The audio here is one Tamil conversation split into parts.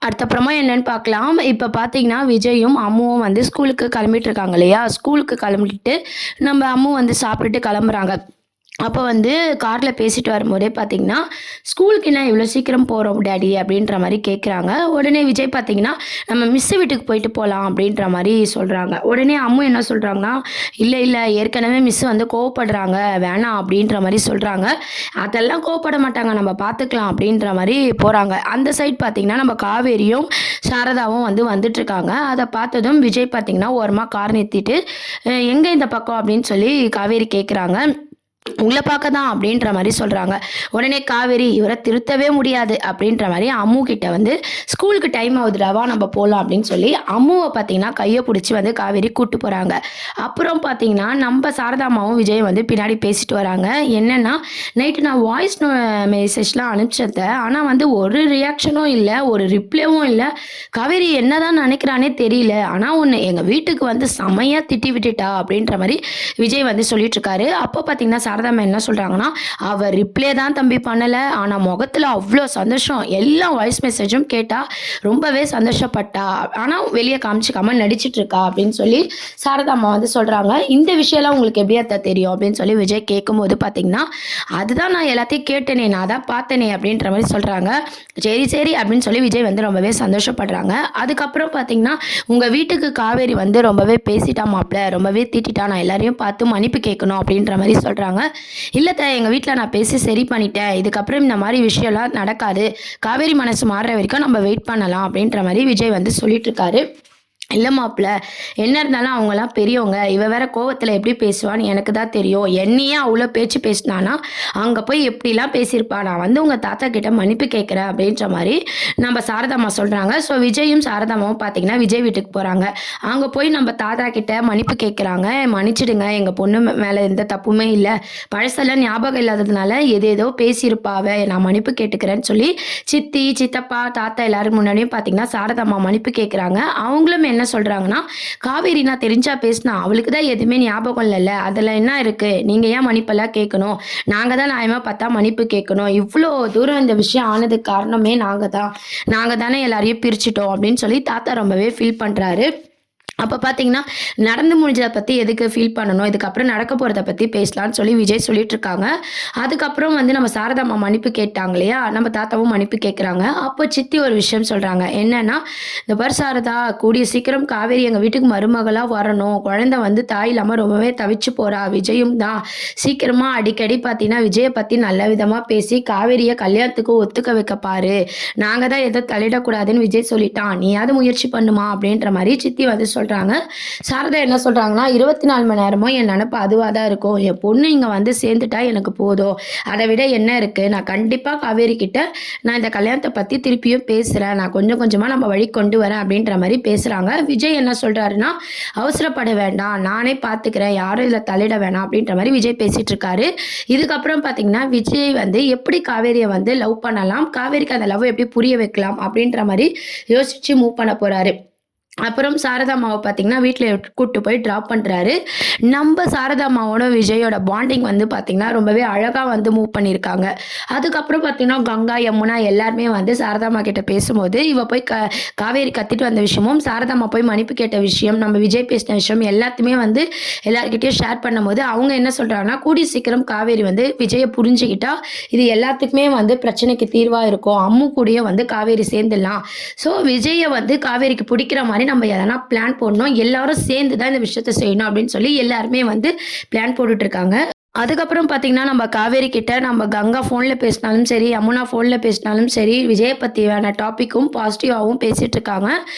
அடுத்தப்புறமா என்னன்னு பார்க்கலாம். இப்ப பார்த்தீங்கன்னா, விஜயும், அம்முவும் வந்து ஸ்கூலுக்கு கிளம்பிட்டு இருக்காங்க இல்லையா? ஸ்கூலுக்கு கிளம்பிட்டு நம்ம அம்மு வந்து சாப்பிட்டுட்டு கிளம்புறாங்க. அப்போ வந்து கார்ல பேசிட்டு வரும்போதே பார்த்தீங்கன்னா, "ஸ்கூலுக்கு என்ன இவ்வளோ சீக்கிரம் போறோம் டாடி" அப்படின்ற மாரி கேட்குறாங்க. உடனே விஜய் பார்த்தீங்கன்னா, "நம்ம மிஸ் வீட்டுக்கு போயிட்டு போலாம்" அப்படின்ற மாரி சொல்றாங்க. உடனே அம்மு என்ன சொல்றாங்கன்னா, "இல்ல, இல்ல ஏற்கனவே மிஸ் வந்து கோவப்படுறாங்க. வேணாம்" அப்படின்ற மாரி சொல்றாங்க. "அதெல்லாம் கோவப்பட மாட்டாங்க. நம்ம பார்த்துக்கலாம்" அப்படின்ற மாரி போறாங்க. அந்த சைட் பார்த்தீங்கன்னா, நம்ம காவேரியும், சாரதாவும் வந்து வந்துட்டுருக்காங்க. அத பார்த்ததும் விஜய் பார்த்தீங்கன்னா, ஓரமா கார் நிறுத்திட்டு, எங்க இந்த பக்கம்?" அப்படின்னு சொல்லி காவேரி கேட்குறாங்க. "உங்கள பார்க்க தான்" அப்படின்ற மாரி சொல்றாங்க. உடனே காவேரி, "இவர திருத்தவே முடியாது" அப்படின்ற மாரி அம்மு கிட்ட வந்து, "ஸ்கூலுக்கு டைம் ஆகுதுடா, வா நம்ம போலாம்" அப்படின்னு சொல்லி அம்முவ பார்த்தீங்கன்னா, கைய புடிச்சு வந்து காவேரி கூட்டு போறாங்க. அப்புறம் பார்த்தீங்கன்னா, நம்ப சாரதா அம்மாவும் விஜயும் வந்து பின்னாடி பேசிட்டு வராங்க. என்னன்னா, "நைட்டு நான் வாய்ஸ் மெசேஜ்லாம் அனுப்பிச்சேன் அத்த. ஆனா வந்து ஒரு ரியாக்ஷனும் இல்ல, ஒரு ரிப்ளேவும் இல்ல. காவேரி என்னதான் நெனைக்கிறான்னே தெரியல. ஆனா ஒண்ணு, எங்க வீட்டுக்கு வந்து செமையா திட்டி விட்டுட்டா" அப்படின்ற மாரி விஜய் வந்து சொல்லிட்டு இருக்காரு. அப்போ பார்த்தீங்கன்னா, சாரதா அம்மா என்ன சொல்றாங்கன்னா, "அவ ரிப்ளே தான் தம்பி பண்ணல. ஆனா முகத்துல அவ்ளோ சந்தோஷம். எல்லா வாய்ஸ் மெசேஜும் கேட்டா. ரொம்பவே சந்தோஷப்பட்டா. ஆனா வெளிய காமிச்சுக்காம நடிச்சுட்டு இருக்கா" அப்படின்னு சொல்லி சாரதா அம்மா வந்து சொல்றாங்க. "இந்த விஷயம்லாம் உங்களுக்கு எப்படி அத்த தெரியும்?" அப்படின்னு சொல்லி விஜய் கேட்கும்போது பார்த்தீங்கன்னா, "அதுதான் நான் எல்லாத்தையும் கேட்டேனே, நான் தான் பார்த்தேனே" அப்படின்ற மாரி சொல்றாங்க. "சரி, சரி" அப்படின்னு சொல்லி விஜய் வந்து ரொம்பவே சந்தோஷப்படுறாங்க. அதுக்கப்புறம் பார்த்தீங்கன்னா, "உங்க வீட்டுக்கு காவேரி வந்து ரொம்பவே பேசிட்டா மாப்ள. ரொம்பவே திட்டிட்டா. நான் எல்லாரையும் பார்த்து மன்னிப்பு கேட்கணும்" அப்படின்ற மாரி சொல்றாங்க. "இல்ல அத்த, எங்க வீட்ல நான் பேசி சரி பண்ணிட்டேன். இதுக்கப்புறம் இந்த மாரி விஷயம்லாம் நடக்காது. காவேரி மனசு மாறுற வரைக்கும் நம்ம வெயிட் பண்ணலாம்" அப்படின்ற மாரி விஜய் வந்து சொல்லிட்டு இருக்காரு. "இல்ல மாப்ள, என்ன இருந்தாலும் அவங்கலாம் பெரியவங்க. இவ வேற கோவத்துல எப்படி பேசுவான்னு எனக்கு தான் தெரியும். என்னையே அவ்ளோ பேச்சு பேசினான்னா, அங்க போய் எப்படிலாம் பேசியிருப்பா. நான் வந்து உங்க தாத்தா கிட்ட மன்னிப்பு கேட்கிறேன்" அப்படின்ற மாரி நம்ம சாரதாம்மா சொல்றாங்க. ஸோ விஜயும் சாரதாம்மாவும் பார்த்தீங்கன்னா, விஜய் வீட்டுக்கு போறாங்க. அங்க போய் நம்ம தாத்தா கிட்ட மன்னிப்பு கேட்குறாங்க. "மன்னிச்சிடுங்க, எங்க பொண்ணு மேல எந்த தப்புமே இல்ல. பழசெல்லாம் ஞாபகம் இல்லாததுனால ஏதேதோ பேசியிருப்பா அவ. நான் மன்னிப்பு கேட்டுக்கிறேன்னு" சொல்லி சித்தி, சித்தப்பா, தாத்தா எல்லாரும் முன்னாடியும் பார்த்தீங்கன்னா, சாரதாம்மா மன்னிப்பு கேட்குறாங்க. அவங்களும் என்ன சொல்றாங்கன்னா, "காவேரி நான் தெரிஞ்சா பேசினா. அவளுக்கு தான் எதுவுமே ஞாபகம் இல்லல்ல. அதுல என்ன இருக்கு? நீங்க ஏன் மன்னிப்பெல்லாம் கேட்கணும்? நாங்க தான் நியாயமா பார்த்தா மன்னிப்பு கேட்கணும். இவ்ளோ தூரம் இந்த விஷயம் ஆனதுக்கு காரணமே நாங்க தான். நாங்க தானே எல்லாரையும் பிரிச்சுட்டோம்" அப்படின்னு சொல்லி தாத்தா ரொம்பவே ஃபீல் பண்றாரு. அப்ப பார்த்தீங்கன்னா, நடந்து முடிஞ்சத பத்தி எதுக்கு ஃபீல் பண்ணணும்? இதுக்கப்புறம் நடக்க போறத பத்தி பேசலான்னு சொல்லி விஜய் சொல்லிட்டுருக்காங்க. அதுக்கப்புறம் வந்து நம்ம சாரதா அம்மா மன்னிப்பு கேட்டாங்க இல்லையா? நம்ம தாத்தாவும் மன்னிப்பு கேட்குறாங்க. அப்போ சித்தி ஒரு விஷயம் சொல்றாங்க. என்னன்னா, "இந்த பாரு சாரதா, கூடிய சீக்கிரம் காவேரி எங்க வீட்டுக்கு மருமகளா வரணும். குழந்தை வந்து தாய் இல்லாம ரொம்பவே தவிச்சு போறா. விஜயும் தான். சீக்கிரமா அடிக்கடி பார்த்தீங்கன்னா, விஜய பத்தி நல்ல விதமா பேசி காவேரிய கல்யாணத்துக்கு ஒத்துக்க வைக்க பாரு. நாங்க தான் எதுவும் தலையிடக்கூடாதுன்னு விஜய் சொல்லிட்டான். நீயாவது முயற்சி பண்ணுமா" அப்படின்ற மாரி சித்தி வந்து சொல்றாங்க. சாரதா என்ன சொல்றாங்கன்னா, "24 மணி நேரமும் என் நெனப்பு அதுவா தான் இருக்கும். என் பொண்ணு இங்க வந்து சேர்ந்துட்டா எனக்கு போதும். அத விட என்ன இருக்கு? நான் கண்டிப்பா காவேரி கிட்ட நான் இந்த கல்யாணத்த பத்தி திருப்பியும் பேசுறேன். நான் கொஞ்சம் கொஞ்சமா நம்ம வழிக்கு கொண்டு வரேன்" அப்படின்ற மாரி பேசுறாங்க. விஜய் என்ன சொல்றாருன்னா, "அவசரப்பட வேண்டாம். நானே பார்த்துக்கிறேன். யாரும் இதுல தலையிட வேணாம்" அப்படின்ற மாரி விஜய் பேசிட்டு இருக்காரு. இதுக்கப்புறம் பார்த்தீங்கன்னா, விஜய் வந்து எப்படி காவேரிய வந்து லவ் பண்ணலாம்? காவேரிக்கு அந்த லவ் எப்படி புரிய வைக்கலாம்? அப்படின்ற மாரி யோசிச்சு மூவ் பண்ண போறாரு. அப்புறம் சாரதா அம்மாவ பார்த்தீங்கன்னா, வீட்ல கூட்டு போய் ட்ராப் பண்றாரு. நம்ப சாரதா அம்மாவோட விஜயோட பாண்டிங் வந்து பார்த்தீங்கன்னா, ரொம்பவே அழகா வந்து மூவ் பண்ணியிருக்காங்க. அதுக்கப்புறம் பார்த்தீங்கன்னா, கங்கா, யமுனா எல்லாருமே வந்து சாரதா அம்மா கிட்ட பேசும்போது, இவ போய் காவேரி கத்திட்டு வந்த விஷயமும், சாரதா அம்மா போய் மன்னிப்பு கேட்ட விஷயம், நம்ம விஜய் பேசின விஷயம் எல்லாத்தையுமே வந்து எல்லார்கிட்டயும் ஷேர் பண்ணும்போது, அவங்க என்ன சொல்றாங்கன்னா, கூடிய சீக்கிரம் காவேரி வந்து விஜய புரிஞ்சுக்கிட்டா, இது எல்லாத்துக்குமே வந்து பிரச்சனைக்கு தீர்வா இருக்கும். அம்மு கூடயும் வந்து காவேரி சேர்ந்துடலாம். ஸோ விஜய வந்து காவேரிக்கு புடிக்கிற மாரி நம்ம எதனா பிளான் போடணும். எல்லாரும் சேர்ந்து தான் இந்த விஷயத்த செய்யணும் அப்படின்னு சொல்லி எல்லாருமே வந்து பிளான் போட்டுட்டு இருக்காங்க. அதுக்கப்புறம் பார்த்தீங்கன்னா, நம்ம காவேரி கிட்ட நம்ம கங்கா ஃபோன்ல பேசினாலும் சரி, யமுனா ஃபோன்ல பேசினாலும் சரி, விஜய பத்தியான டாபிக்கும் பாசிட்டிவாவும் பேசிட்டு இருக்காங்க.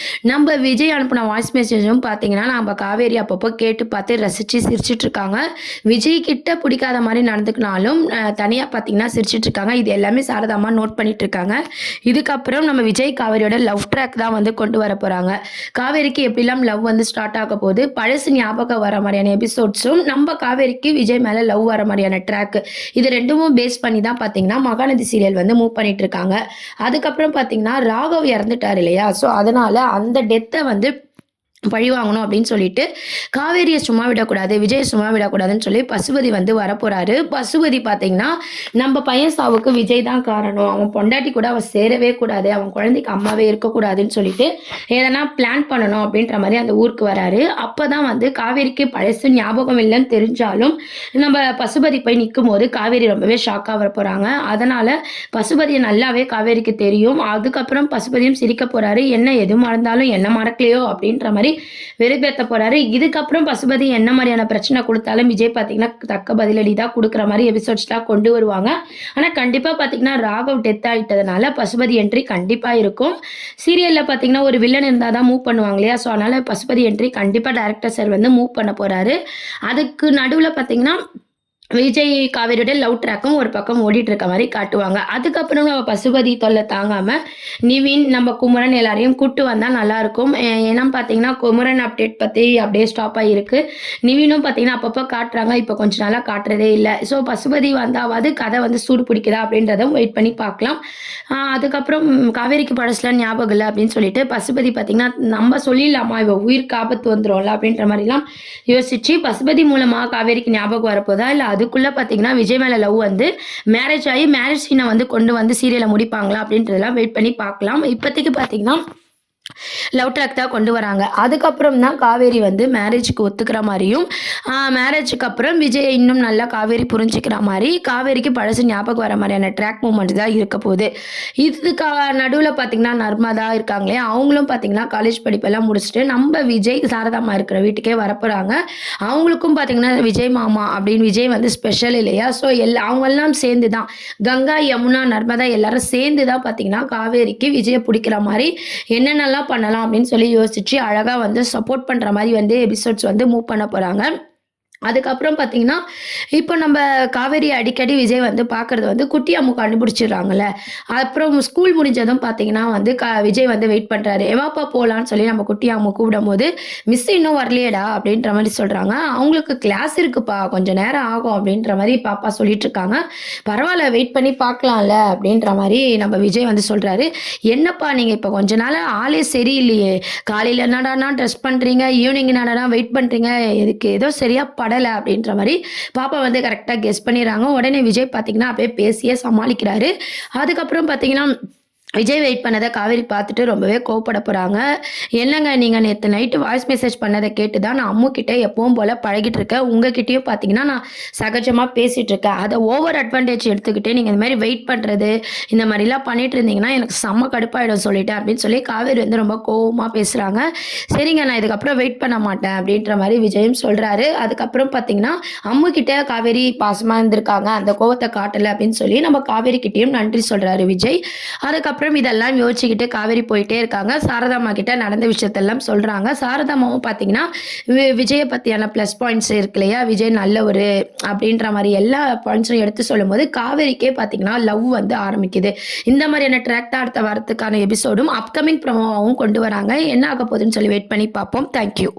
நம்ம விஜய் அனுப்புன வாய்ஸ் மெசேஜும் பார்த்தீங்கன்னா, நம்ம காவேரி அப்பப்போ கேட்டு பார்த்து ரசிச்சு சிரிச்சுட்டு இருக்காங்க. விஜய் கிட்ட பிடிக்காத மாரி நடந்துக்கினாலும், தனியா பார்த்தீங்கன்னா சிரிச்சுட்டு இருக்காங்க. இது எல்லாமே சாரதா அம்மா நோட் பண்ணிட்டு இருக்காங்க. இதுக்கப்புறம் நம்ம விஜய், காவேரியோட லவ் ட்ராக் தான் வந்து கொண்டு வர போறாங்க. காவேரிக்கு எப்படிலாம் லவ் வந்து ஸ்டார்ட் ஆக போது, பழசு ஞாபகம் வர மாரியான எபிசோட்ஸும், நம்ம காவேரிக்கு விஜய் மேல லவ் வர மாரியான ட்ராக். இது 2மும் பேஸ் பண்ணி தான் பார்த்தீங்கன்னா, மகாநதி சீரியல் வந்து மூவ் பண்ணிட்டு இருக்காங்க. அதுக்கப்புறம் பார்த்தீங்கன்னா, ராகவ் இறந்துட்டாரு இல்லையா? ஸோ அதனால அந்த டெத்த வந்து பழி வாங்கணும் அப்படின்னு சொல்லிட்டு காவேரியை சும்மா விடக்கூடாது, விஜயை சும்மா விடக்கூடாதுன்னு சொல்லி பசுபதி வந்து வரப்போறாரு. பசுபதி பார்த்தீங்கன்னா, நம்ம பையன் சாவுக்கு விஜய் தான் காரணம். அவன் பொண்டாட்டி கூட அவன் சேரவே கூடாது. அவன் குழந்தைக்கு அம்மாவே இருக்கக்கூடாதுன்னு சொல்லிட்டு எதனா பிளான் பண்ணணும் அப்படின்ற மாதிரி அந்த ஊருக்கு வராரு. அப்பதான் வந்து காவேரிக்கு பழசு ஞாபகம் இல்லைன்னு தெரிஞ்சாலும் நம்ம பசுபதி போய் நிக்கும்போது காவேரி ரொம்பவே ஷாக்கா வரப்போறாங்க. அதனால பசுபதியை நல்லாவே காவேரிக்கு தெரியும். அதுக்கப்புறம் பசுபதியும் சிரிக்க போறாரு. என்ன எது மறந்தாலும் என்ன மறக்கலையோ அப்படின்ற மாதிரி வெறுப்பேத்த போறாரு. இதுக்கப்புறம் பசுபதி என்ன மாதிரியான பிரச்சனை கொடுத்தாலும் விஜய் பார்த்தீங்கன்னா தக்க பதிலடி தான் கொடுக்குற மாதிரி எபிசோட்ஸ்லாம் கொண்டு வருவாங்க. ஆனால் கண்டிப்பாக பார்த்தீங்கன்னா ராகவ் டெத் ஆகிட்டதுனால பசுபதி என்ட்ரி கண்டிப்பாக இருக்கும். சீரியலில் பார்த்தீங்கன்னா ஒரு வில்லன் இருந்தால் தான் மூவ் பண்ணுவாங்க இல்லையா? ஸோ அதனால் பசுபதி என்ட்ரி கண்டிப்பாக டைரக்டர் சார் வந்து மூவ் பண்ண போகிறாரு. அதுக்கு நடுவில் பார்த்தீங்கன்னா விஜய் காவேரியோட லவ் ட்ராக்கும் ஒரு பக்கம் ஓடிட்டு இருக்க மாதிரி காட்டுவாங்க. அதுக்கப்புறம் நம்ம பசுபதி தொல்லை தாங்காம நிவின் நம்ம குமரன் எல்லாரையும் கூட்டு வந்தா நல்லா இருக்கும். ஏன்னா பார்த்தீங்கன்னா குமரன் அப்டேட் பத்தி அப்படியே ஸ்டாப் ஆகிருக்கு. நிவினும் பார்த்தீங்கன்னா அப்பப்போ காட்டுறாங்க, இப்போ கொஞ்ச நாளாக காட்டுறதே இல்லை. ஸோ பசுபதி வந்தாவது கதை வந்து சூடு பிடிக்குதா அப்படின்றதும் வெயிட் பண்ணி பார்க்கலாம். அதுக்கப்புறம் காவேரிக்கு பழசுல ஞாபகம் இல்லை அப்படின்னு சொல்லிட்டு பசுபதி பார்த்தீங்கன்னா நம்ம சொல்லிடலாமா இவ உயிருக்கு ஆபத்து வந்துடும்ல அப்படின்ற மாதிரிலாம் யோசிச்சு பசுபதி மூலமா காவேரிக்கு ஞாபகம் வரப்போதா இல்லை அதுக்குள்ள பார்த்தீங்கன்னா விஜய் மேல லவ் வந்து மேரேஜ் ஆகி மேரேஜ் சீனை வந்து கொண்டு வந்து சீரியலை முடிப்பாங்களா அப்படின்றதெல்லாம் வெயிட் பண்ணி பார்க்கலாம். இப்போதைக்கு பார்த்தீங்கன்னா லவ் ட்ராக் தான் கொண்டு வராங்க. அதுக்கப்புறம் தான் காவேரி வந்து மேரேஜுக்கு ஒத்துக்கிற மாதிரியும் மேரேஜுக்கு அப்புறம் விஜய் இன்னும் நல்லா காவேரி புரிஞ்சுக்கிற மாதிரி காவேரிக்கு பழசு ஞாபகம் வர மாதிரியான ட்ராக் மூமெண்ட் தான் இருக்க போகுது. இதுக்கு நடுவில் பார்த்தீங்கன்னா நர்மதா இருக்காங்களே அவங்களும் பார்த்தீங்கன்னா காலேஜ் படிப்பெல்லாம் முடிச்சுட்டு நம்ம விஜய் சாரதாமா இருக்கிற வீட்டுக்கே வரப்போகிறாங்க. அவங்களுக்கும் பார்த்தீங்கன்னா விஜய் மாமா அப்படின்னு விஜய் வந்து ஸ்பெஷல் இல்லையா? ஸோ அவங்கெல்லாம் சேர்ந்து தான் கங்கா யமுனா நர்மதா எல்லாரும் சேர்ந்து தான் பார்த்தீங்கன்னா காவேரிக்கு விஜயை பிடிக்கிற மாதிரி என்னென்னலாம் பண்ணலாம் அப்படின்னு சொல்லி யோசிச்சு அழகா வந்து சப்போர்ட் பண்ற மாதிரி வந்து எபிசோட்ஸ் வந்து மூவ் பண்ண போறாங்க. அதுக்கப்புறம் பார்த்தீங்கன்னா, இப்போ நம்ம காவேரி அடிக்கடி விஜய் வந்து பார்க்குறது வந்து குட்டி அம்மு கண்டுபிடிச்சிடுறாங்கல்ல. அப்புறம் ஸ்கூல் முடிஞ்சதும் பார்த்தீங்கன்னா வந்து விஜய் வந்து வெயிட் பண்ணுறாரு. எவாப்பா போகலான்னு சொல்லி நம்ம குட்டி அம்மு கூப்பிடும்போது, மிஸ் இன்னும் வரலையேடா அப்படின்ற மாதிரி சொல்கிறாங்க. அவங்களுக்கு கிளாஸ் இருக்குப்பா கொஞ்சம் நேரம் ஆகும் அப்படின்ற மாதிரி பாப்பா சொல்லிட்டு இருக்காங்க. பரவாயில்ல வெயிட் பண்ணி பார்க்கலாம்ல அப்படின்ற மாதிரி நம்ம விஜய் வந்து சொல்கிறாரு. என்னப்பா நீங்கள் இப்போ கொஞ்ச நாள் ஆளே சரியில்லையே, காலையில் என்னடானா ட்ரெஸ் பண்ணுறீங்க, ஈவினிங் என்னடானா வெயிட் பண்ணுறீங்க, இதுக்கு ஏதோ சரியா படலை அப்படின்ற மாதிரி பாப்பா வந்து கரெக்டாக கெஸ் பண்ணிடுறாங்க. உடனே விஜய் பார்த்தீங்கன்னா அப்படியே பேசியே சமாளிக்கிறாரு. அதுக்கப்புறம் பார்த்தீங்கன்னா விஜய் வெயிட் பண்ணதை காவேரி பார்த்துட்டு ரொம்பவே கோவப்பட போகிறாங்க. என்னங்க நீங்கள் நேற்று நைட்டு வாய்ஸ் மெசேஜ் பண்ணதை கேட்டு தான் நான் அம்முக்கிட்ட எப்பவும் போல் பழகிட்டு இருக்கேன். உங்ககிட்டயும் பார்த்தீங்கன்னா நான் சகஜமாக பேசிகிட்டு இருக்கேன். அதை ஓவர் அட்வான்டேஜ் எடுத்துக்கிட்டு நீங்கள் இந்த மாதிரி வெயிட் பண்ணுறது இந்த மாதிரிலாம் பண்ணிட்டு இருந்தீங்கன்னா எனக்கு செம்ம கடுப்பாயிடும் சொல்லிட்டேன் அப்படின்னு சொல்லி காவேரி வந்து ரொம்ப கோவமாக பேசுகிறாங்க. சரிங்க நான் இதுக்கப்புறம் வெயிட் பண்ண மாட்டேன் அப்படின்ற மாதிரி விஜயும் சொல்கிறாரு. அதுக்கப்புறம் பார்த்தீங்கன்னா அம்முக்கிட்ட காவேரி பாசமாக இருந்திருக்காங்க, அந்த கோவத்தை காட்டலை அப்படின்னு சொல்லி நம்ம காவேரி கிட்டேயும் நன்றி சொல்கிறாரு விஜய். அதுக்கப்புறம் இதெல்லாம் யோசிச்சுக்கிட்டு காவேரி போயிட்டே இருக்காங்க. சாரதாம்மா கிட்ட நடந்த விஷயத்தெல்லாம் சொல்றாங்க. சாரதாம்மாவும் பார்த்தீங்கன்னா விஜயை பத்தியான ப்ளஸ் பாயிண்ட்ஸ் இருக்கு இல்லையா, விஜய் நல்ல ஒரு அப்படின்ற மாதிரி எல்லா பாயிண்ட்ஸும் எடுத்து சொல்லும்போது காவேரிக்கே பார்த்தீங்கன்னா லவ் வந்து ஆரம்பிக்குது. இந்த மாதிரியான ட்ராக் தான் அடுத்த வாரத்துக்கான எபிசோடும் அப்கமிங் ப்ரோமோவாகவும் கொண்டு வராங்க. என்ன ஆக போகுதுன்னு சொல்லி வெயிட் பண்ணி பார்ப்போம். தேங்க்யூ.